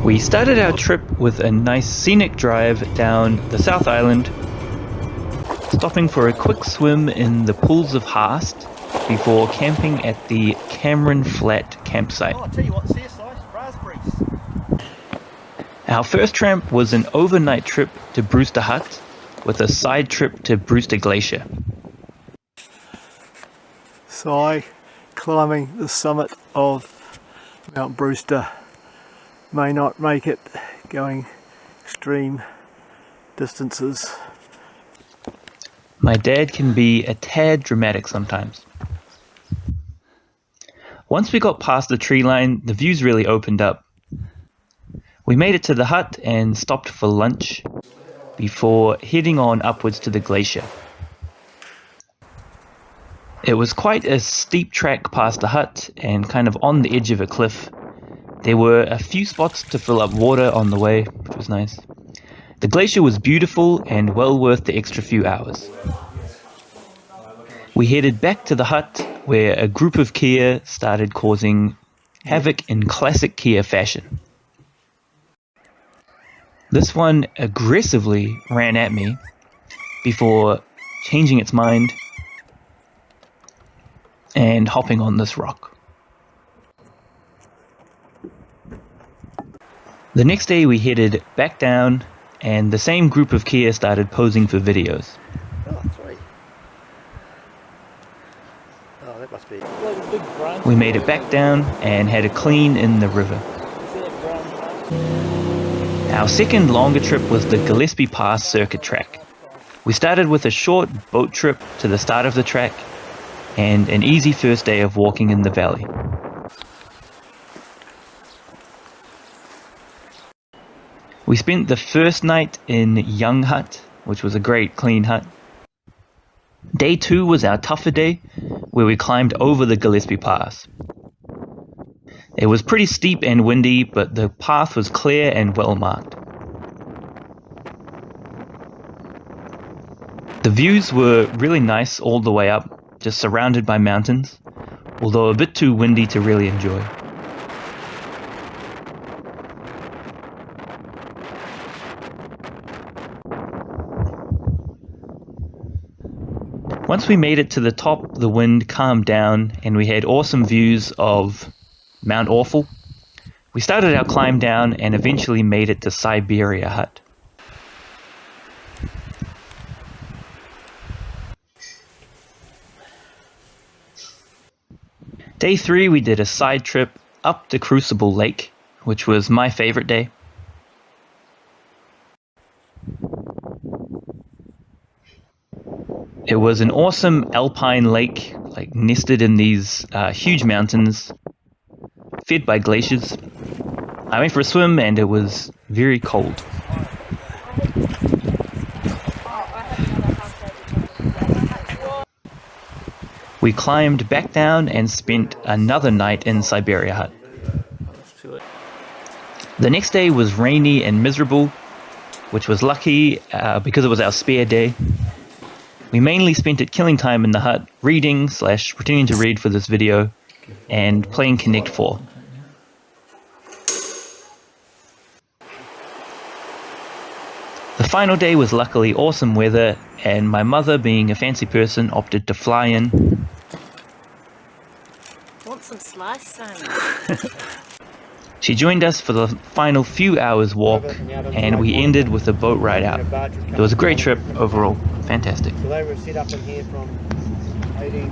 We started our trip with a nice scenic drive down the South Island, stopping for a quick swim in the pools of Haast before camping at the Cameron Flat campsite. Oh, I'll tell you what, CSI, raspberries. Our first tramp was an overnight trip to Brewster Hut with a side trip to Brewster Glacier. So climbing the summit of Mount Brewster. May not make it going extreme distances. My dad can be a tad dramatic sometimes. Once we got past the tree line, the views really opened up. We made it to the hut and stopped for lunch before heading on upwards to the glacier. It was quite a steep track past the hut and kind of on the edge of a cliff. There were a few spots to fill up water on the way, which was nice. The glacier was beautiful and well worth the extra few hours. We headed back to the hut where a group of Kia started causing havoc in classic Kia fashion. This one aggressively ran at me before changing its mind and hopping on this rock. The next day we headed back down and the same group of Kia started posing for videos. Oh, sweet. Oh, that must be... We made it back down and had a clean in the river. Our second longer trip was the Gillespie Pass circuit track. We started with a short boat trip to the start of the track and an easy first day of walking in the valley. We spent the first night in Young Hut, which was a great clean hut. Day 2 was our tougher day, where we climbed over the Gillespie Pass. It was pretty steep and windy, but the path was clear and well marked. The views were really nice all the way up, just surrounded by mountains, although a bit too windy to really enjoy. Once we made it to the top, the wind calmed down and we had awesome views of Mount Awful. We started our climb down and eventually made it to Siberia Hut. Day 3 we did a side trip up to Crucible Lake, which was my favorite day. It was an awesome alpine lake, like nested in these huge mountains, fed by glaciers. I went for a swim and it was very cold. We climbed back down and spent another night in Siberia Hut. The next day was rainy and miserable, which was lucky because it was our spare day. We mainly spent it killing time in the hut, reading / pretending to read for this video, and playing Connect 4. The final day was luckily awesome weather, and my mother, being a fancy person, opted to fly in. Want some slice, son? She joined us for the final few hours walk, and we ended with a boat ride out. It was a great trip overall. Fantastic. So they were set up in here from 18...